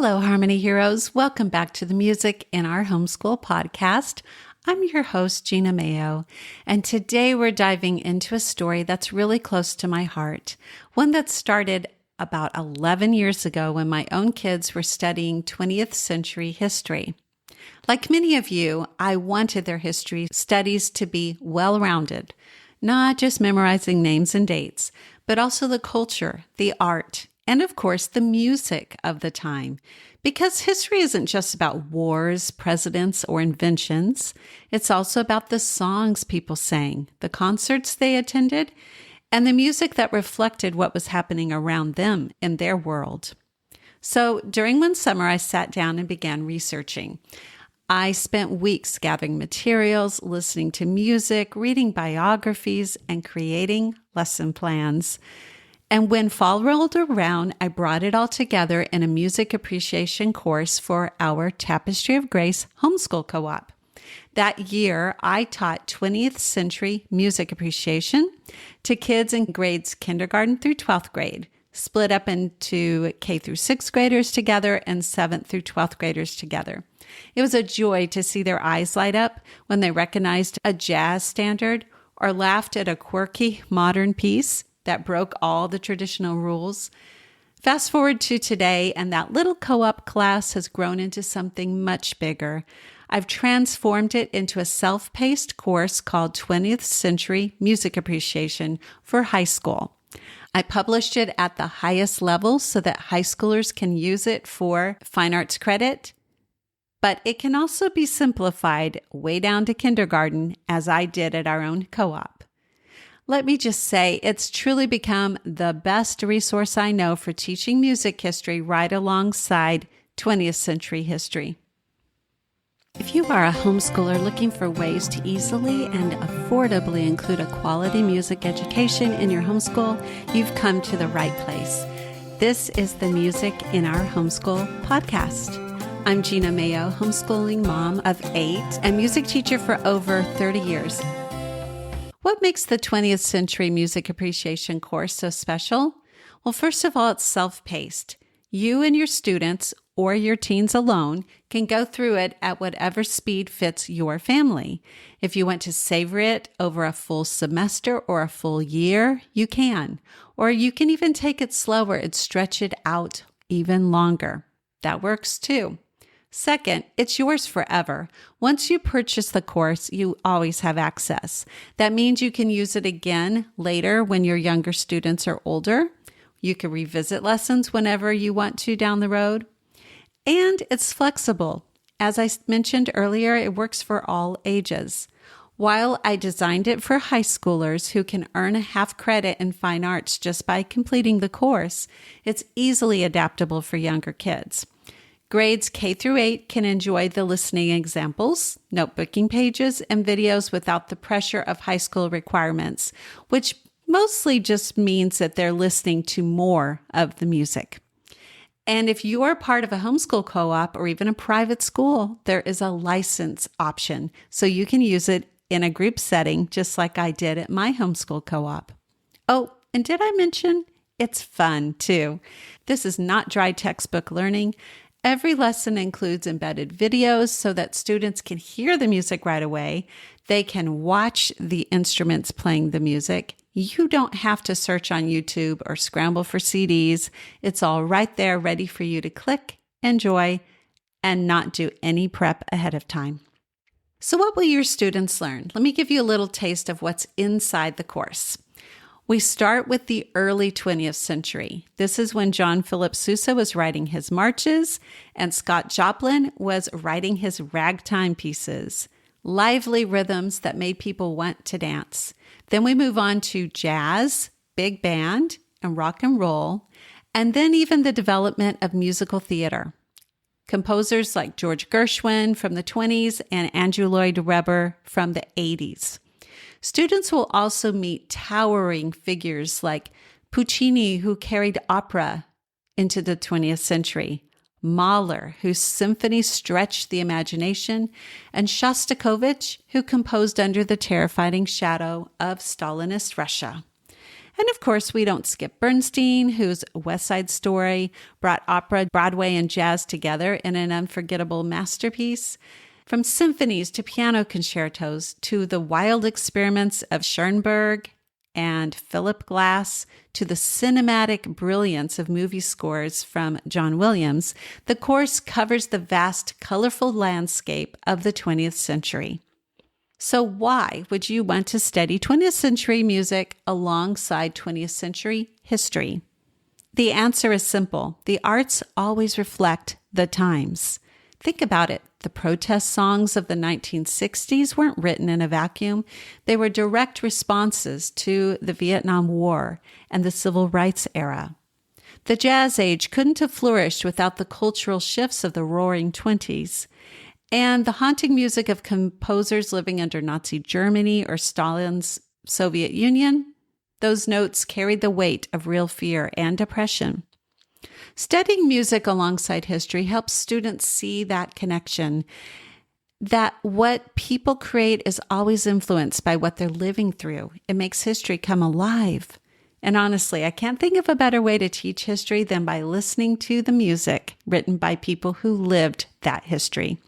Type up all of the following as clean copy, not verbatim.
Hello, Harmony Heroes. Welcome back to the Music in Our Homeschool podcast. I'm your host, Gena Mayo, and today we're diving into a story that's really close to my heart, one that started about 11 years ago when my own kids were studying 20th century history. Like many of you, I wanted their history studies to be well-rounded, not just memorizing names and dates, but also the culture, the art, and of course, the music of the time. Because history isn't just about wars, presidents, or inventions. It's also about the songs people sang, the concerts they attended, and the music that reflected what was happening around them in their world. So during one summer, I sat down and began researching. I spent weeks gathering materials, listening to music, reading biographies, and creating lesson plans. And when fall rolled around, I brought it all together in a music appreciation course for our Tapestry of Grace homeschool co-op. That year, I taught 20th century music appreciation to kids in grades kindergarten through 12th grade, split up into K through 6th graders together and 7th through 12th graders together. It was a joy to see their eyes light up when they recognized a jazz standard or laughed at a quirky modern piece that broke all the traditional rules. Fast forward to today, and that little co-op class has grown into something much bigger. I've transformed it into a self-paced course called 20th Century Music Appreciation for high school. I published it at the highest level so that high schoolers can use it for fine arts credit, but it can also be simplified way down to kindergarten, as I did at our own co-op. Let me just say, it's truly become the best resource I know for teaching music history right alongside 20th century history. If you are a homeschooler looking for ways to easily and affordably include a quality music education in your homeschool, you've come to the right place. This is the Music in Our Homeschool podcast. I'm Gena Mayo, homeschooling mom of 8 and music teacher for over 30 years. What makes the 20th Century Music Appreciation course so special? Well, first of all, it's self-paced. You and your students, or your teens alone, can go through it at whatever speed fits your family. If you want to savor it over a full semester or a full year, you can. Or you can even take it slower and stretch it out even longer. That works too. Second, it's yours forever. Once you purchase the course, you always have access. That means you can use it again later when your younger students are older. You can revisit lessons whenever you want to down the road. And it's flexible. As I mentioned earlier, it works for all ages. While I designed it for high schoolers who can earn a half credit in fine arts just by completing the course, it's easily adaptable for younger kids. Grades K through 8 can enjoy the listening examples, notebooking pages, and videos without the pressure of high school requirements, which mostly just means that they're listening to more of the music. And if you are part of a homeschool co-op or even a private school, there is a license option, so you can use it in a group setting just like I did at my homeschool co-op. Oh, and did I mention it's fun too? This is not dry textbook learning. Every lesson includes embedded videos so that students can hear the music right away. They can watch the instruments playing the music. You don't have to search on YouTube or scramble for CDs. It's all right there ready for you to click, enjoy, and not do any prep ahead of time. So what will your students learn? Let me give you a little taste of what's inside the course. We start with the early 20th century. This is when John Philip Sousa was writing his marches and Scott Joplin was writing his ragtime pieces, lively rhythms that made people want to dance. Then we move on to jazz, big band, and rock and roll, and then even the development of musical theater. Composers like George Gershwin from the 20s and Andrew Lloyd Webber from the 80s. Students will also meet towering figures like Puccini, who carried opera into the 20th century, Mahler, whose symphonies stretched the imagination, and Shostakovich, who composed under the terrifying shadow of Stalinist Russia. And of course, we don't skip Bernstein, whose West Side Story brought opera, Broadway, and jazz together in an unforgettable masterpiece. From symphonies to piano concertos to the wild experiments of Schoenberg and Philip Glass to the cinematic brilliance of movie scores from John Williams, the course covers the vast, colorful landscape of the 20th century. So why would you want to study 20th century music alongside 20th century history? The answer is simple. The arts always reflect the times. Think about it. The protest songs of the 1960s weren't written in a vacuum. They were direct responses to the Vietnam War and the Civil Rights era. The Jazz Age couldn't have flourished without the cultural shifts of the Roaring Twenties. And the haunting music of composers living under Nazi Germany or Stalin's Soviet Union, those notes carried the weight of real fear and depression. Studying music alongside history helps students see that connection, that what people create is always influenced by what they're living through. It makes history come alive. And honestly, I can't think of a better way to teach history than by listening to the music written by people who lived that history.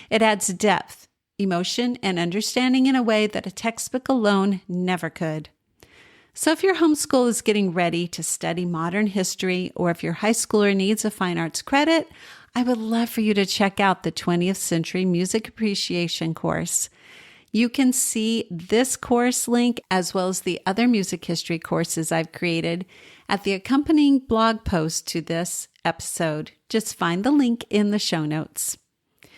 It adds depth, emotion, and understanding in a way that a textbook alone never could. So if your homeschool is getting ready to study modern history, or if your high schooler needs a fine arts credit, I would love for you to check out the 20th Century Music Appreciation course. You can see this course link as well as the other music history courses I've created at the accompanying blog post to this episode. Just find the link in the show notes.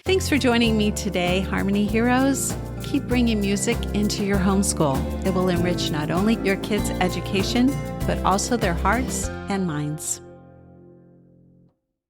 Thanks for joining me today, Harmony Heroes. Keep bringing music into your homeschool. It will enrich not only your kids' education, but also their hearts and minds.